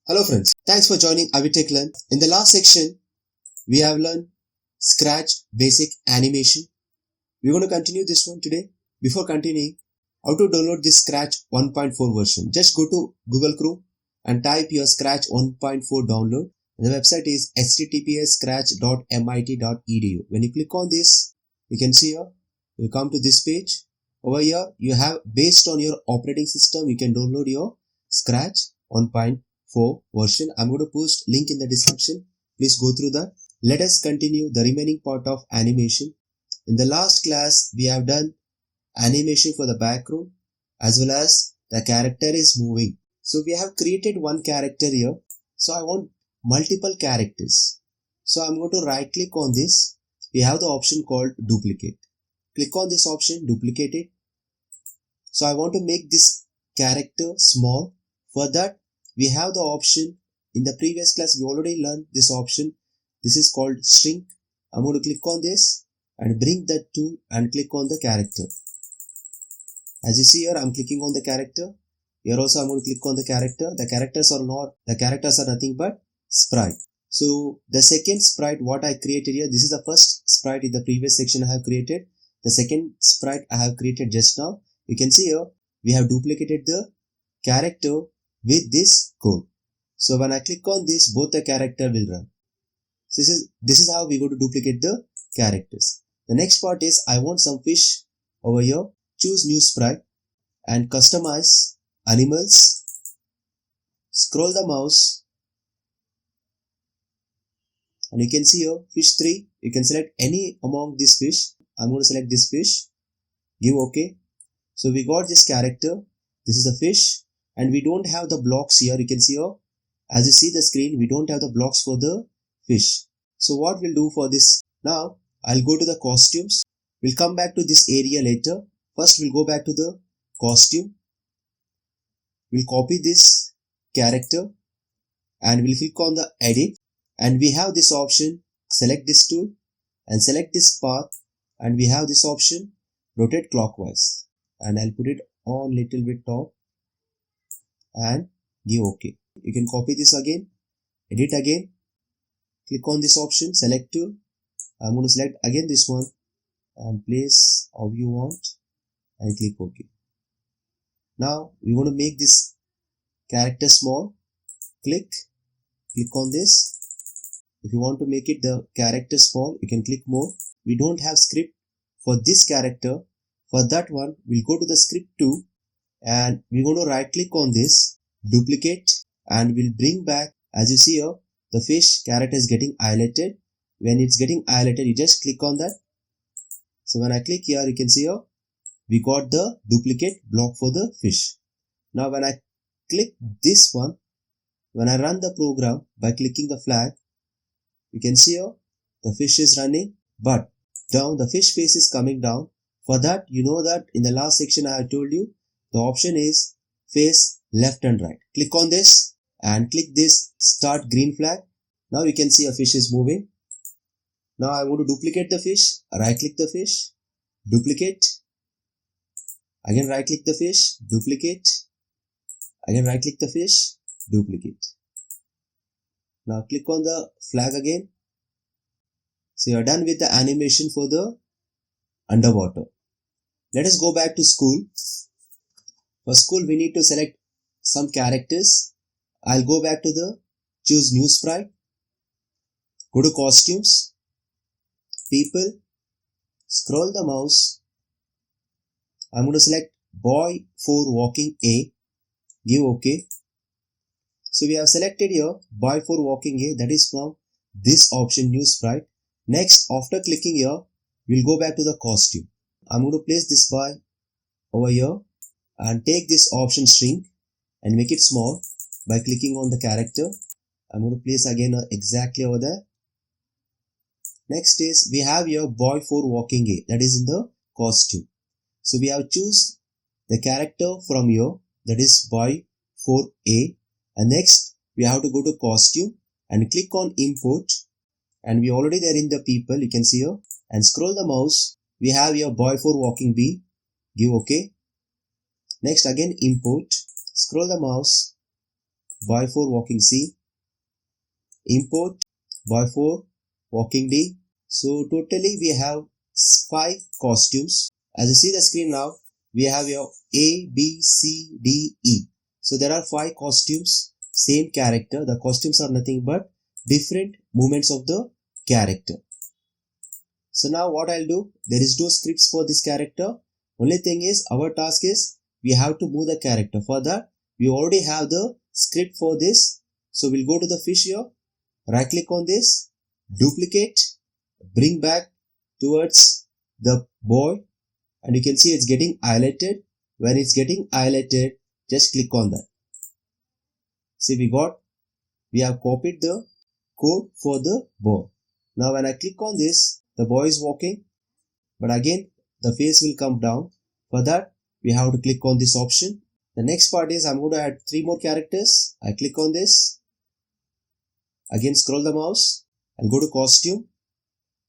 Hello friends, thanks for joining Avitech Learn. In the last section, we have learned Scratch basic animation. We're going to continue this one today. Before continuing, how to download this Scratch 1.4 version. Just go to Google Chrome and type your Scratch 1.4 download. The website is https://scratch.mit.edu. When you click on this, you can see here, you'll come to this page. Over here, you have, based on your operating system, you can download your Scratch 1.4 version. I'm going to post link in the description. Please go through that. Let us continue the remaining part of animation. In the last class, we have done animation for the background as well as the character is moving. So we have created one character here. So I want multiple characters. So I'm going to right click on this. We have the option called duplicate. Click on this option, duplicate it. So I want to make this character small. For that, we have the option. In the previous class, we already learned this option. This is called shrink. I'm going to click on this and bring that tool and click on the character. As you see here, I'm clicking on the character. Here also I'm going to click on the character. The characters are nothing but sprite. So the second sprite what I created here, this is the first sprite in the previous section I have created. The second sprite I have created just now. You can see here, we have duplicated the character with this code. So when I click on this, both the character will run. So this is how we go to duplicate the characters. The next part is I want some fish over here. Choose new sprite and customize animals. Scroll the mouse and you can see here fish 3. You can select any among this fish. I'm going to select this fish. Give OK. So we got this character. This is the fish and we don't have the blocks here. You can see here. As you see the screen, we don't have the blocks for the fish. So what we'll do for this now, I'll go to the costumes. We'll come back to this area later. First, we'll go back to the costume. We'll copy this character and we'll click on the edit. And we have this option, select this tool and select this path. And we have this option, rotate clockwise. And I'll put it on little bit top and give OK. You can copy this again, edit again. Click on this option, select tool. I'm going to select again this one and place how you want and click OK. Now we want to make this character small. Click on this. If you want to make it the character small, you can click more. We don't have script for this character. For that one, we'll go to the script 2 and we're going to right click on this, duplicate, and we'll bring back, as you see here, the fish character is getting highlighted. When it's getting highlighted, you just click on that. So when I click here, you can see here, we got the duplicate block for the fish. Now when I click this one, when I run the program by clicking the flag, you can see here, the fish is running, but down the fish face is coming down. For that, you know that in the last section I have told you, the option is face left and right. Click on this and click this start green flag. Now you can see a fish is moving. Now I want to duplicate the fish. Right click the fish, duplicate. Again right click the fish, duplicate. Again right click the fish, duplicate. Now click on the flag again. So you are done with the animation for the underwater. Let us go back to school. For school we need to select some characters. I'll go back to the choose new sprite. Go to costumes, people, scroll the mouse. I'm going to select boy 4 walking A. Give OK. So we have selected here boy 4 walking A, that is from this option new sprite. Next, after clicking here, we'll go back to the costume. I'm going to place this boy over here and take this option shrink and make it small by clicking on the character. I'm going to place again exactly over there. Next is we have here boy 4 walking A, that is in the costume. So we have choose the character from here, that is boy 4A, and next we have to go to costume and click on import, and we already there in the people, you can see here, and scroll the mouse. We have here boy 4 walking B. Give OK. Next again import, scroll the mouse, boy for walking C, import boy for walking D. So totally we have 5 costumes. As you see the screen now, we have your A, B, C, D, E. So there are 5 costumes, same character. The costumes are nothing but different movements of the character. So now what I'll do, there is no scripts for this character. Only thing is, our task is we have to move the character. For that, we already have the script for this. So we'll go to the fish here, right click on this, duplicate, bring back towards the boy, and you can see it's getting highlighted. When it's getting highlighted, just click on that. See, we have copied the code for the boy. Now when I click on this, the boy is walking, but again the face will come down. For that, we have to click on this option. The next part is I'm going to add 3 more characters. I click on this. Again scroll the mouse. I'll go to costume.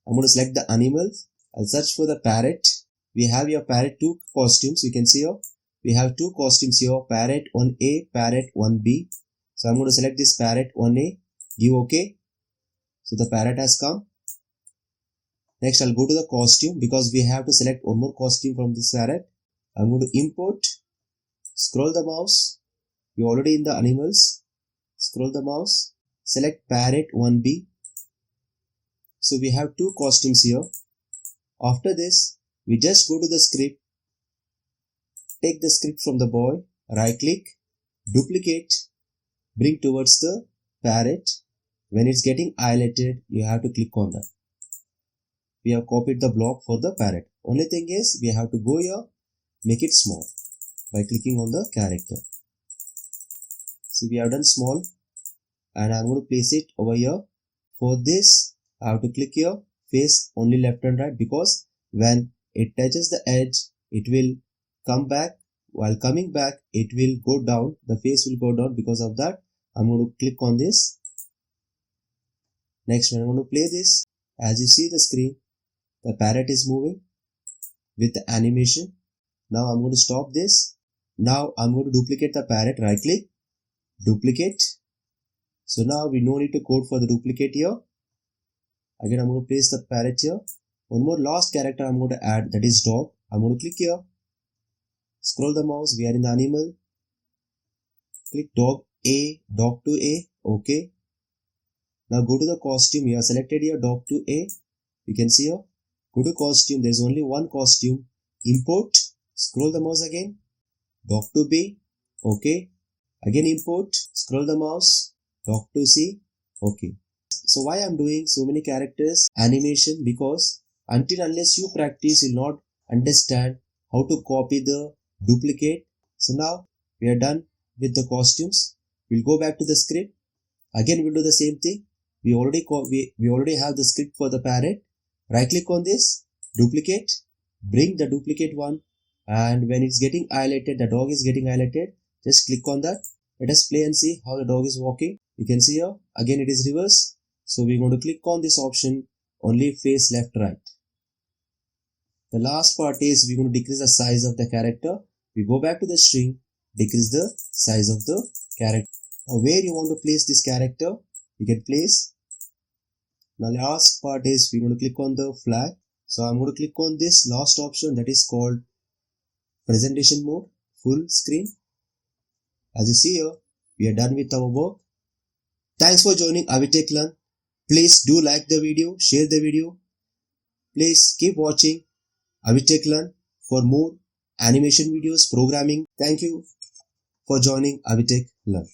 I'm going to select the animal. I'll search for the parrot. We have your parrot 2 costumes. You can see here. We have 2 costumes here. Parrot 1A, parrot 1B. So I'm going to select this parrot 1A. Give OK. So the parrot has come. Next I'll go to the costume because we have to select one more costume from this parrot. I'm going to import. Scroll the mouse. We're already in the animals. Scroll the mouse. Select parrot 1B. So we have 2 costumes here. After this, we just go to the script. Take the script from the boy. Right click. Duplicate. Bring towards the parrot. When it's getting highlighted, you have to click on that. We have copied the block for the parrot. Only thing is, we have to go here, make it small by clicking on the character. So we have done small, and I'm going to place it over here. For this, I have to click here, face only left and right, because when it touches the edge, it will come back. While coming back, it will go down. The face will go down. Because of that, I'm going to click on this. Next, when I'm going to play this, as you see the screen, the parrot is moving with the animation. Now I'm going to stop this. Now I'm going to duplicate the parrot. Right click, duplicate. So now we no need to code for the duplicate here. Again, I'm going to place the parrot here. One more last character I'm going to add, that is dog. I'm going to click here. Scroll the mouse. We are in the animal. Click dog A, dog to A. OK. Now go to the costume. You have selected here dog to A. You can see here. Go to costume. There's only one costume. Import. Scroll the mouse again. Dog to B. OK. Again import. Scroll the mouse. Dog to C. OK. So why I'm doing so many characters animation? Because unless you practice, you'll not understand how to copy the duplicate. So now we are done with the costumes. We'll go back to the script. Again we'll do the same thing. We already have the script for the parrot. Right click on this, duplicate, bring the duplicate one, and when it's getting highlighted, the dog is getting highlighted, just click on that. Let us play and see how the dog is walking. You can see here, again it is reverse. So we're going to click on this option, only face left, right. The last part is we're going to decrease the size of the character. We go back to the string, decrease the size of the character. Now where you want to place this character, you can place. Now last part is we're going to click on the flag. So I'm going to click on this last option, that is called presentation mode, full screen. As you see here, we are done with our work. Thanks for joining Avitech Learn. Please do like the video, share the video. Please keep watching Avitech Learn for more animation videos, programming. Thank you for joining Avitech Learn.